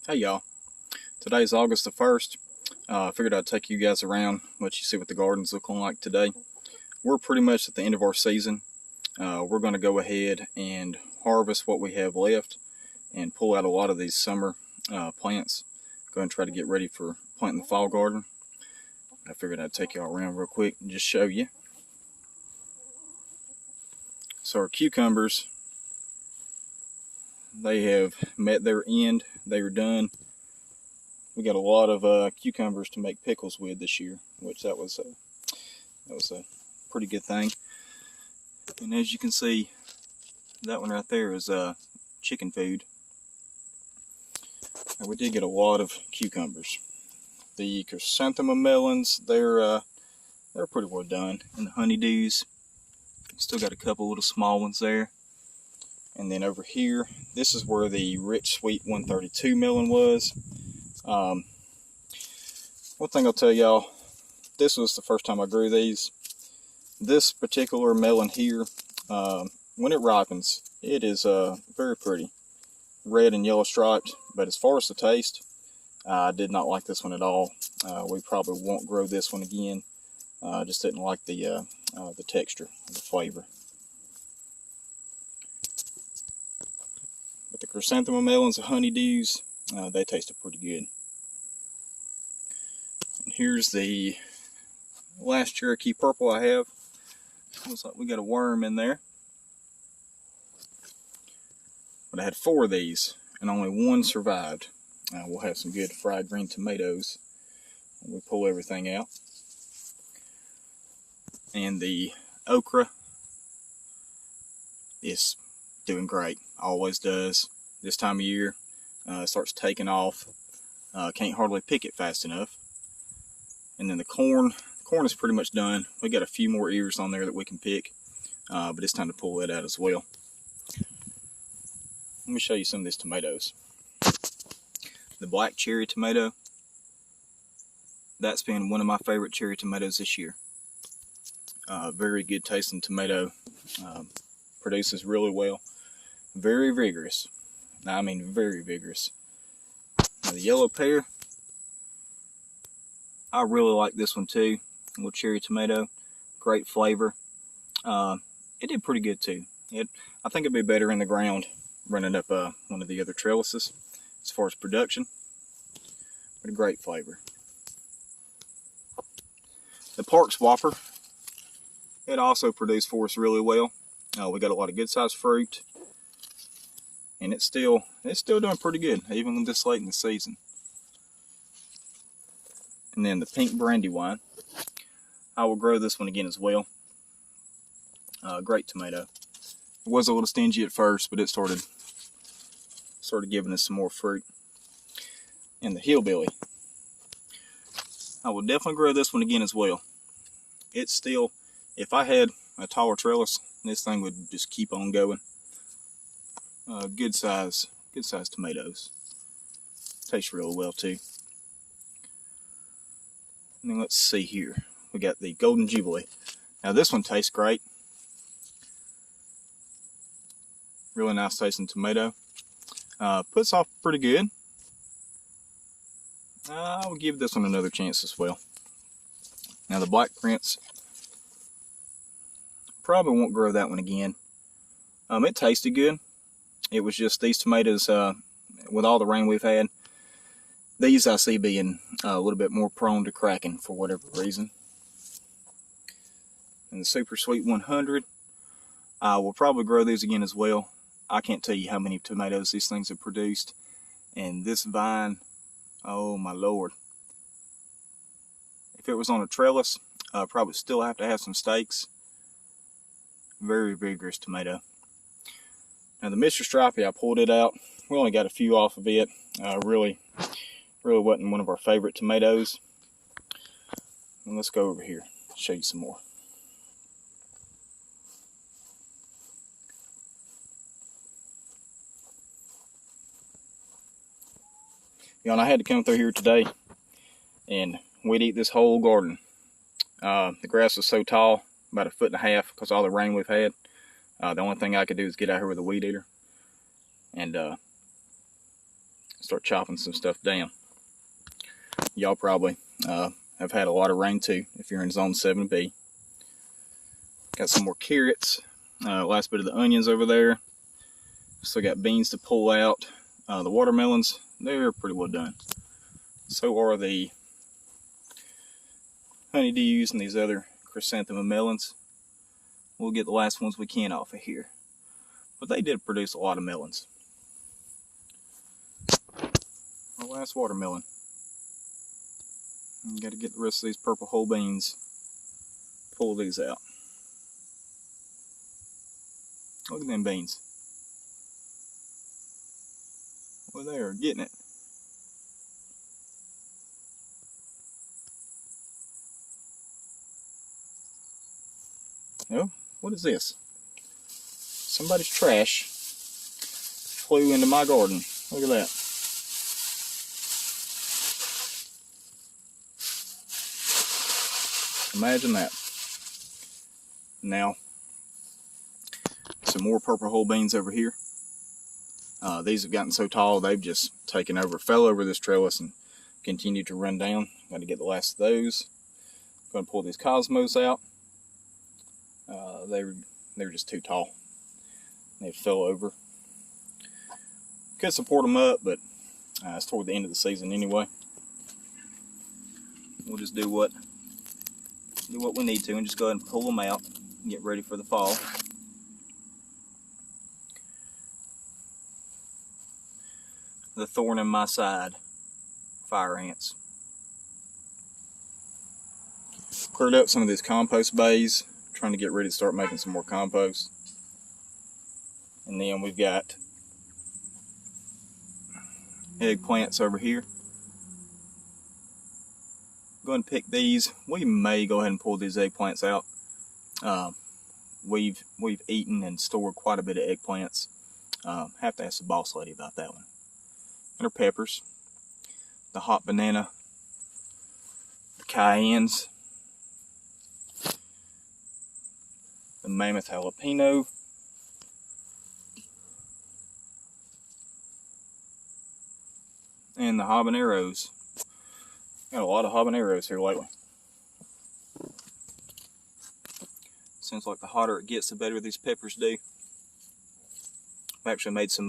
Hey y'all, today's August the 1st. I figured I'd take you guys around, let you see what the garden's looking like today. We're pretty much at the end of our season. We're going to go ahead and harvest what we have left and pull out a lot of these summer plants. Go and try to get ready for planting the fall garden. I figured I'd take y'all around real quick and just show you. So our cucumbers, they have met their end. They are done. We got a lot of cucumbers to make pickles with this year, which that was a pretty good thing. And as you can see, that one right there is chicken food. And we did get a lot of cucumbers. The chrysanthemum melons, they're pretty well done. And the honeydews, still got a couple little small ones there. And then over here, this is where the rich sweet 132 melon was. One thing I'll tell y'all, this was the first time I grew these. This particular melon here, when it ripens, it is very pretty. Red and yellow striped, but as far as the taste, I did not like this one at all. We probably won't grow this one again. Just didn't like the texture, the flavor. But the chrysanthemum melons, the honeydews, they tasted pretty good. And here's the last Cherokee purple I have. Looks like we got a worm in there. But I had 4 of these, and only one survived. We'll have some good fried green tomatoes when we pull everything out. And the okra is doing great, always does. This time of year, it starts taking off. Can't hardly pick it fast enough. And then the corn is pretty much done. We got a few more ears on there that we can pick, but it's time to pull that out as well. Let me show you some of these tomatoes. The black cherry tomato, that's been one of my favorite cherry tomatoes this year. Very good tasting tomato, produces really well. Very vigorous. I mean very vigorous. Now the yellow pear, I really like this one too. A little cherry tomato, great flavor. It did pretty good too. I think it'd be better in the ground running up one of the other trellises as far as production, but a great flavor. The Parks Whopper, it also produced for us really well. We got a lot of good sized fruit, and it's still doing pretty good even this late in the season. And then the pink brandywine, I will grow this one again as well. Great tomato. It was a little stingy at first, but it started giving us some more fruit. And the hillbilly, I will definitely grow this one again as well. It's still, if I had a taller trellis, this thing would just keep on going. Good size tomatoes. Tastes real well too. And then let's see here. We got the Golden Jubilee. Now this one tastes great. Really nice tasting tomato. Puts off pretty good. I will give this one another chance as well. Now the Black Prince, probably won't grow that one again. It tasted good. It was just these tomatoes, with all the rain we've had, these I see being a little bit more prone to cracking for whatever reason. And the Super Sweet 100, I will probably grow these again as well. I can't tell you how many tomatoes these things have produced. And this vine, oh my lord. If it was on a trellis, probably still have to have some stakes. Very vigorous tomato. Now the Mr. Stripey, I pulled it out. We only got a few off of it. Really wasn't one of our favorite tomatoes. And let's go over here, show you some more. You know, I had to come through here today and we'd eat this whole garden. The grass was so tall, about 1.5 feet because of all the rain we've had. The only thing I could do is get out here with a weed eater and start start chopping some stuff down. Y'all probably have had a lot of rain too if you're in zone 7B. Got some more carrots. Last bit of the onions over there. Still got beans to pull out. The watermelons, they're pretty well done. So are the honeydews and these other chrysanthemum melons. We'll get the last ones we can off of here. But they did produce a lot of melons. Our last watermelon. Got to get the rest of these purple whole beans. Pull these out. Look at them beans. Well, they are getting it. Oh, what is this? Somebody's trash flew into my garden. Look at that. Imagine that. Now, some more purple whole beans over here. These have gotten so tall they've just taken over, fell over this trellis and continued to run down. Got to get the last of those. Going to pull these cosmos out. They were just too tall. They fell over. Could support them up, but it's toward the end of the season anyway. We'll just do what we need to and just go ahead and pull them out and get ready for the fall. The thorn in my side, fire ants. Cleared up some of these compost bays, trying to get ready to start making some more compost. And then we've got eggplants over here. Go ahead and pick these. We may go ahead and pull these eggplants out. We've eaten and stored quite a bit of eggplants. Have to ask the boss lady about that one. And our peppers, the hot banana, the cayennes, the mammoth jalapeno, and the habaneros. Got a lot of habaneros here lately. Seems like the hotter it gets, the better these peppers do. I've actually made some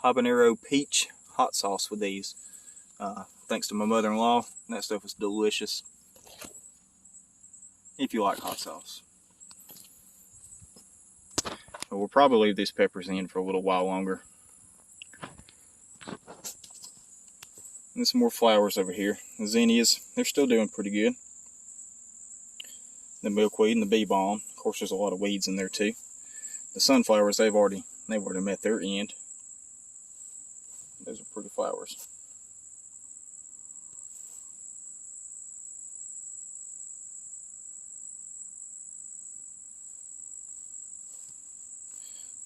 habanero peach hot sauce with these, thanks to my mother-in-law. That stuff is delicious, if you like hot sauce. But we'll probably leave these peppers in for a little while longer. And some more flowers over here. The zinnias, they're still doing pretty good. The milkweed and the bee balm. Of course, there's a lot of weeds in there too. The sunflowers, they've already met their end. Those are pretty flowers.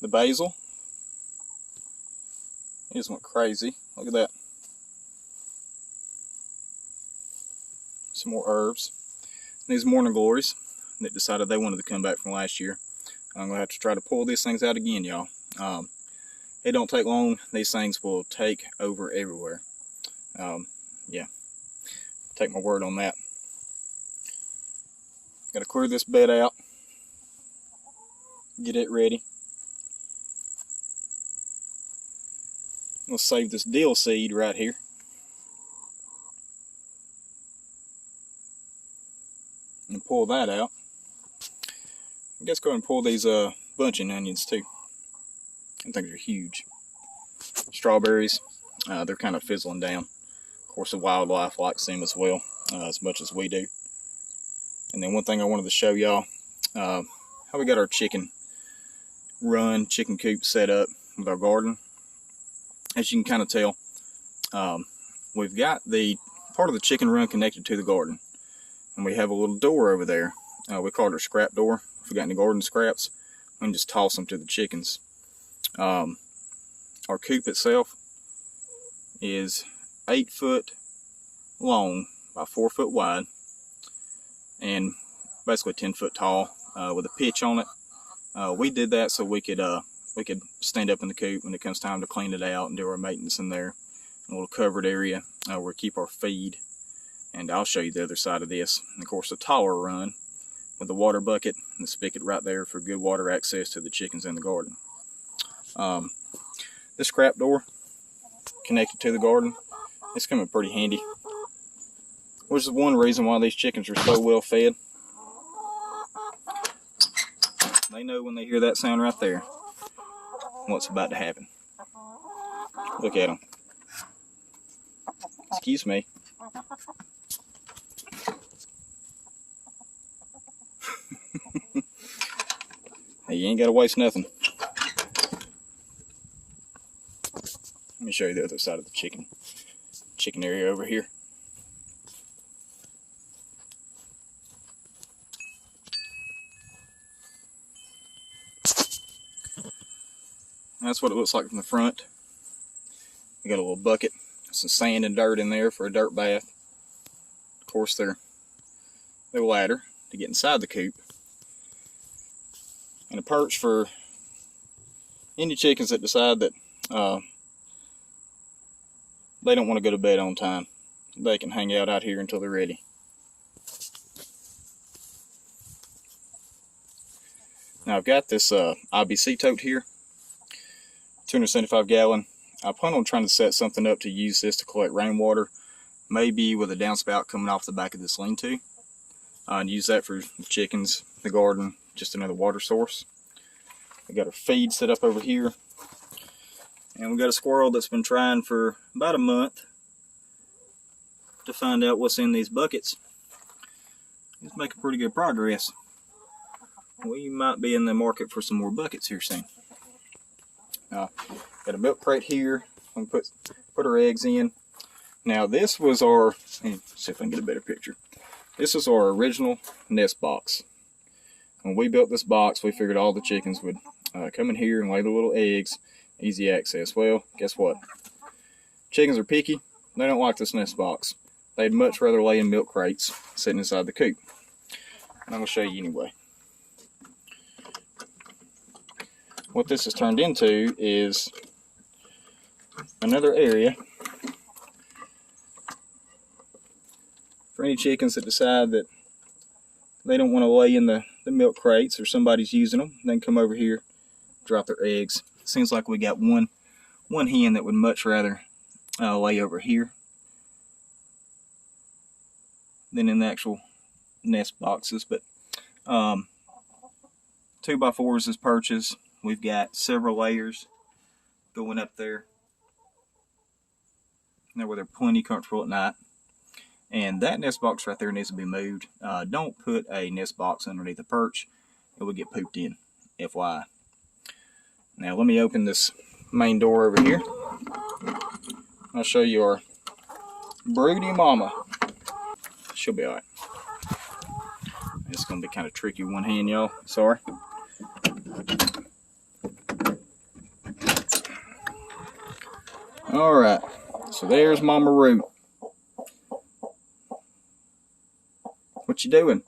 The basil, it just went crazy. Look at that. Some more herbs. These morning glories that decided they wanted to come back from last year. I'm going to have to try to pull these things out again, y'all. It don't take long. These things will take over everywhere. Yeah, take my word on that. Got to clear this bed out. Get it ready. We'll save this dill seed right here. And pull that out. Let's go ahead and pull these bunching onions too. I think they're huge. Strawberries, they're kind of fizzling down. Of course, the wildlife likes them as well, as much as we do. And then one thing I wanted to show y'all, how we got our chicken coop set up with our garden. As you can kind of tell, we've got the part of the chicken run connected to the garden. And we have a little door over there. We call it our scrap door. If we got any garden scraps, we can just toss them to the chickens. Our coop itself is 8 foot long by 4 foot wide and basically 10 foot tall with a pitch on it. We did that so we could stand up in the coop when it comes time to clean it out and do our maintenance in there. a little covered area where we keep our feed. And I'll show you the other side of this. And of course, the taller run with the water bucket and the spigot right there for good water access to the chickens in the garden. This scrap door connected to the garden, it's coming pretty handy, which is one reason why these chickens are so well fed. They know when they hear that sound right there what's about to happen. Look at them. Excuse me. Hey, you ain't got to waste nothing. Let me show you the other side of the chicken area over here. That's what it looks like from the front. We got a little bucket, some sand and dirt in there for a dirt bath. Of course, their ladder to get inside the coop, and a perch for any chickens that decide that they don't want to go to bed on time. They can hang out here until they're ready. Now I've got this IBC tote here, 275 gallon. I plan on trying to set something up to use this to collect rainwater, maybe with a downspout coming off the back of this lean-to, and use that for the chickens, the garden, just another water source. We got our feed set up over here, and we got a squirrel that's been trying for about a month to find out what's in these buckets. He's making pretty good progress. We might be in the market for some more buckets here soon. Got a milk crate here. We can put our eggs in. Now this was our, let me see if I can get a better picture. This is our original nest box. When we built this box, we figured all the chickens would come in here and lay their little eggs, easy access. Well, guess what? Chickens are picky. They don't like this nest box. They'd much rather lay in milk crates sitting inside the coop. And I'm going to show you anyway. What this has turned into is another area for any chickens that decide that they don't want to lay in the milk crates or somebody's using them. They can come over here, drop their eggs. It seems like we got one hen that would much rather lay over here than in the actual nest boxes. But 2x4s is perches. We've got several layers going up there. Now where they're plenty comfortable at night. And that nest box right there needs to be moved. Don't put a nest box underneath a perch. It will get pooped in, FYI. Now let me open this main door over here. I'll show you our broody mama. She'll be alright. It's going to be kind of tricky one hand, y'all. Sorry. Alright, so there's Mama Root. What you doing?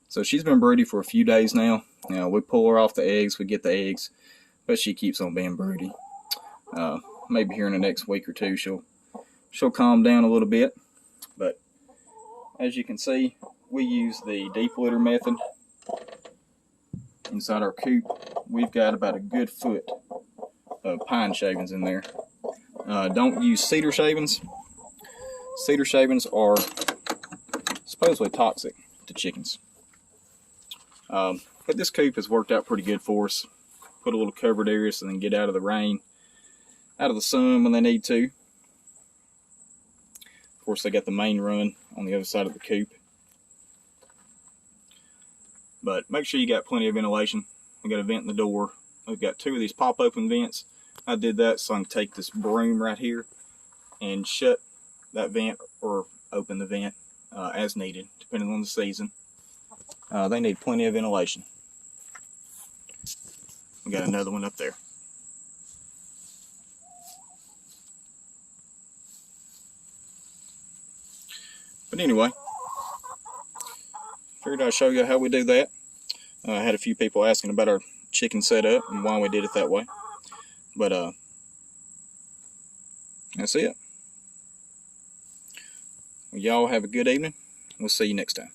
So she's been broody for a few days now. Now we pull her off the eggs, we get the eggs, but she keeps on being broody. Maybe here in the next week or two she'll calm down a little bit. But as you can see, we use the deep litter method inside our coop. We've got about a good foot of pine shavings in there. Don't use cedar shavings. Cedar shavings are supposedly toxic to chickens. But this coop has worked out pretty good for us. Put a little covered area so they can get out of the rain, out of the sun when they need to. Of course, they got the main run on the other side of the coop. But make sure you got plenty of ventilation. We got a vent in the door. We've got 2 of these pop-open vents. I did that so I can take this broom right here and shut that vent or open the vent as needed, depending on the season. They need plenty of ventilation. We got another one up there. But anyway, figured I'd show you how we do that. I had a few people asking about our chicken setup and why we did it that way. But That's it. Well, y'all have a good evening. We'll see you next time.